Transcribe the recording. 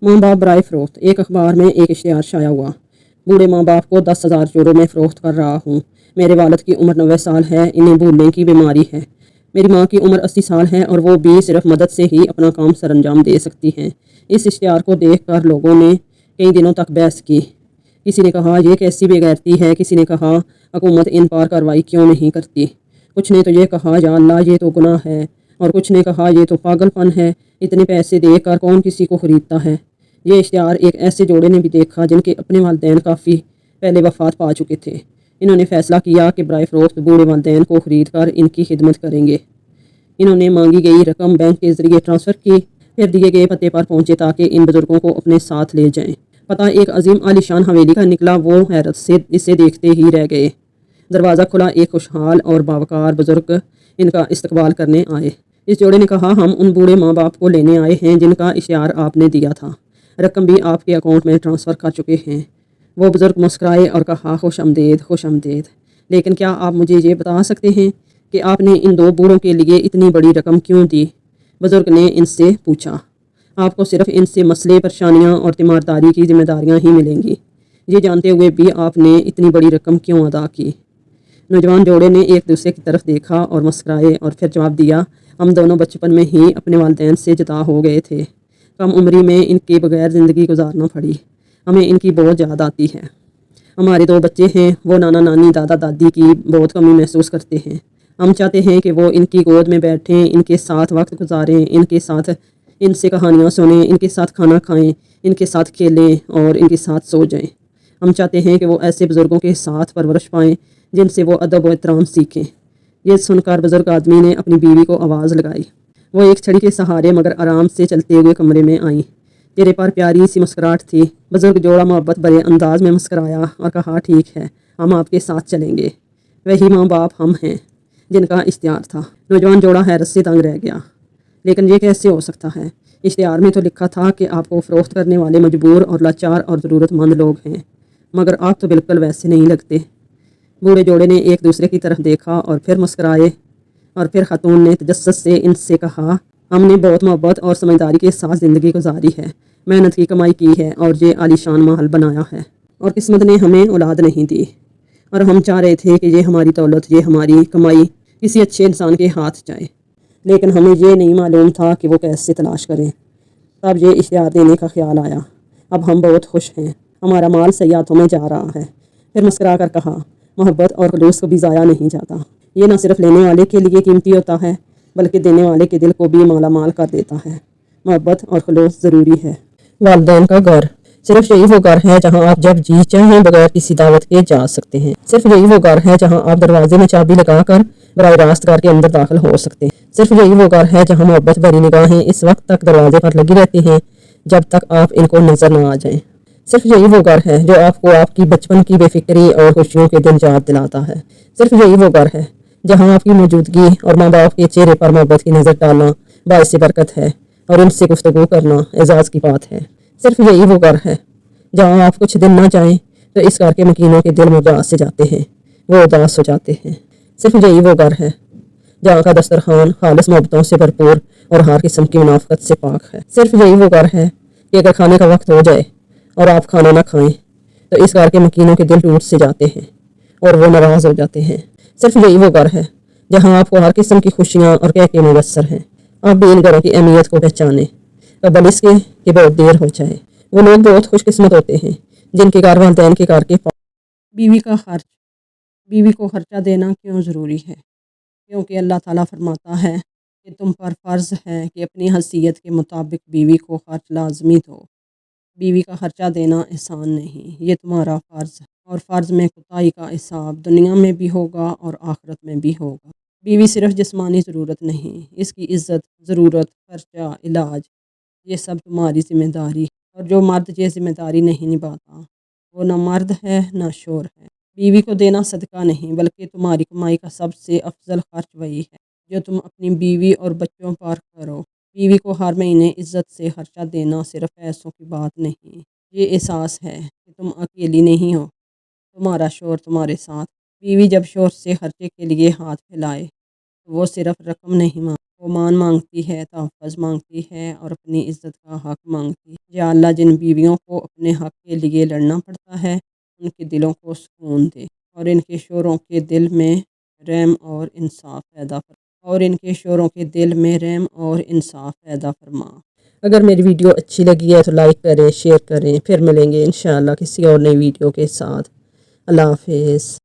माँ बाप बराए फरोख्त। एक अखबार में एक इश्तिहार शाया हुआ। बूढ़े माँ बाप को 10,000 यूरो में फ़रोख्त कर रहा हूँ। मेरे वालिद की उम्र 90 साल है। इन्हें भूलने की बीमारी है। मेरी माँ की उम्र 80 साल है और वो भी सिर्फ मदद से ही अपना काम सरअंजाम दे सकती हैं। इस इश्तिहार को देख कर लोगों ने कई दिनों तक बहस की। किसी ने कहा ये कैसी बेगैरती है, किसी ने कहा हुकूमत इन पर कार्रवाई क्यों नहीं करती, कुछ ने तो ये कहा या अल्लाह ये तो गुनाह है, और कुछ ने कहा ये तो पागलपन है, इतने पैसे देकर कौन किसी को ख़रीदता है। ये इश्तिहार एक ऐसे जोड़े ने भी देखा जिनके अपने वालिदैन काफ़ी पहले वफ़ात पा चुके थे। इन्होंने फ़ैसला किया कि बराए फ़रोख्त बूढ़े वालिदैन को ख़रीद कर इनकी खिदमत करेंगे। इन्होंने मांगी गई रकम बैंक के ज़रिए ट्रांसफ़र की, फिर दिए गए पते पर पहुँचे ताकि इन बुज़ुर्गों को अपने साथ ले जाएं। पता एक अजीम आलीशान हवेली का निकला। वो हैरत से इसे देखते ही रह गए। दरवाज़ा खुला। एक खुशहाल और बावकार बुज़ुर्ग इनका इस्तकबाल करने आए। इस जोड़े ने कहा हम उन बूढ़े माँ बाप को लेने आए हैं जिनका इश्तिहार आपने दिया था। रकम भी आपके अकाउंट में ट्रांसफ़र कर चुके हैं। वो बुज़ुर्ग मुस्कुराए और कहा खुश आमदीद, खुश आमदीद। लेकिन क्या आप मुझे ये बता सकते हैं कि आपने इन दो बूढ़ों के लिए इतनी बड़ी रकम क्यों दी? बुज़ुर्ग ने इनसे पूछा। आपको सिर्फ इनसे मसले, परेशानियाँ और तीमारदारी की जिम्मेदारियाँ ही मिलेंगी। ये जानते हुए भी आपने इतनी बड़ी रकम क्यों अदा की? नौजवान जोड़े ने एक दूसरे की तरफ देखा और मुस्कुराए और फिर जवाब दिया, हम दोनों बचपन में ही अपने वालिदैन से जुदा हो गए थे। कम उम्री में इनके बगैर ज़िंदगी गुजारना पड़ी। हमें इनकी बहुत याद आती है। हमारे दो बच्चे हैं। वो नाना नानी, दादा दादी की बहुत कमी महसूस करते हैं। हम चाहते हैं कि वो इनकी गोद में बैठें, इनके साथ वक्त गुजारें, इनके साथ इनसे कहानियाँ सुनें, इनके साथ खाना खाएं, इनके साथ खेलें और इनके साथ सो जाएं। हम चाहते हैं कि वो ऐसे बुज़ुर्गों के साथ परवरिश पाएँ जिनसे वो अदब व एहतराम सीखें। ये सुनकर बुज़ुर्ग आदमी ने अपनी बीवी को आवाज़ लगाई। वो एक छड़ी के सहारे मगर आराम से चलते हुए कमरे में आई। चेहरे पर प्यारी सी मुस्कुराहट थी। बुज़ुर्ग जोड़ा मोहब्बत भरे अंदाज में मुस्कुराया और कहा ठीक है, हम आपके साथ चलेंगे। वही माँ बाप हम हैं जिनका इश्तिहार था। नौजवान जोड़ा हैरत से दंग रह गया। लेकिन ये कैसे हो सकता है? इश्तिहार में तो लिखा था कि आपको फ़रोख्त करने वाले मजबूर और लाचार और ज़रूरतमंद लोग हैं, मगर आप तो बिल्कुल वैसे नहीं लगते। बूढ़े जोड़े ने एक दूसरे की तरफ देखा और फिर मुस्कुराए, और फिर खातून ने तजस्सुस से इनसे कहा, हमने बहुत मोहब्बत और समझदारी के साथ ज़िंदगी गुजारी है, मेहनत की कमाई की है और ये आलीशान महल बनाया है, और किस्मत ने हमें औलाद नहीं दी, और हम चाह रहे थे कि ये हमारी दौलत, ये हमारी कमाई किसी अच्छे इंसान के हाथ जाए, लेकिन हमें ये नहीं मालूम था कि वो कैसे तलाश करें। तब ये इश्तिहार देने का ख्याल आया। अब हम बहुत खुश हैं। हमारा माल सही हाथों में जा रहा है। फिर मुस्कुरा कर कहा, मोहब्बत और खलूस कभी ज़ाया नहीं जाता। ये न सिर्फ लेने वाले के लिए कीमती होता है बल्कि देने वाले के दिल को भी माला माल कर देता है। मोहब्बत और खलूस ज़रूरी है। वालिदैन का घर सिर्फ यही वो घर है जहां आप जब जी चाहें बगैर किसी दावत के जा सकते हैं। सिर्फ यही वो घर है जहां आप दरवाजे में चाबी लगाकर बराह रास्त घर के अंदर दाखिल हो सकते हैं। सिर्फ यही वो घर है जहां मोहब्बत भरी निगाहें इस वक्त तक दरवाजे पर लगी रहती हैं जब तक आप इनको नजर न आ जाएं। सिर्फ यही वो घर है जो आपको आपकी बचपन की बेफिक्री और खुशियों के दिन याद दिलाता है। सिर्फ यही वो घर है जहां आपकी मौजूदगी और माँ बाप के चेहरे पर मोहब्बत की नज़र डालना बाइस बरकत है और उनसे गुफ्तगू करना एजाज़ की बात है। सिर्फ यही वो घर है जहाँ आप कुछ दिन ना जाएं तो इस घर के मकीनों के दिल मुदास से जाते हैं, वो उदास हो जाते हैं। सिर्फ यही वो घर है जहाँ का दस्तरखान खालिस मोहब्बतों से भरपूर और हर किस्म की मुनाफकत से पाक है। सिर्फ यही वो घर है कि अगर खाने का वक्त हो जाए और आप खाना ना खाएं तो इस घर के मकीनों के दिल टूट से जाते हैं और वो नाराज़ हो जाते हैं। सिर्फ यही वो घर है जहाँ आपको हर किस्म की खुशियाँ और कह के मुयस्सर हैं। आप भी इन घरों की अहमियत को पहचानें, कबल इसके कि बहुत देर हो जाए। वो लोग बहुत खुशकिस्मत होते हैं जिनके घर वालिदैन के घर के बीवी का खर्च, बीवी को खर्चा देना क्यों ज़रूरी है? क्योंकि अल्लाह ताला फरमाता है कि तुम पर फ़र्ज़ है कि अपनी हैसियत के मुताबिक बीवी को खर्च लाजमी दो। बीवी का खर्चा देना एहसान नहीं, ये तुम्हारा फ़र्ज़ है, और फ़र्ज़ में कोताही का हिसाब दुनिया में भी होगा और आखिरत में भी होगा। बीवी सिर्फ जिस्मानी ज़रूरत नहीं, इसकी इज़्ज़त, ज़रूरत, खर्चा, इलाज, ये सब तुम्हारी ज़िम्मेदारी है। और जो मर्द ये ज़िम्मेदारी नहीं निभाता वो ना मर्द है ना शोर है। बीवी को देना सदका नहीं बल्कि तुम्हारी कमाई का सबसे अफजल खर्च वही है जो तुम अपनी बीवी और बच्चों पर करो। बीवी को हर महीने इज्जत से खर्चा देना सिर्फ पैसों की बात नहीं, ये एहसास है कि तुम अकेली नहीं हो, तुम्हारा शोर तुम्हारे साथ। बीवी जब शोर से खर्चे के लिए हाथ फैलाए तो वो सिर्फ रकम नहीं मांग, وہ مان مانگتی ہے، تحفظ مانگتی ہے اور اپنی عزت کا حق مانگتی ہے۔ یا اللہ جن بیویوں کو اپنے حق کے لیے لڑنا پڑتا ہے ان کے دلوں کو سکون دے اور ان کے شوہروں کے دل میں رحم اور انصاف پیدا فرما۔ اگر میری ویڈیو اچھی لگی ہے تو لائک کریں، شیئر کریں۔ پھر ملیں گے انشاءاللہ کسی اور نئی ویڈیو کے ساتھ۔ اللہ حافظ۔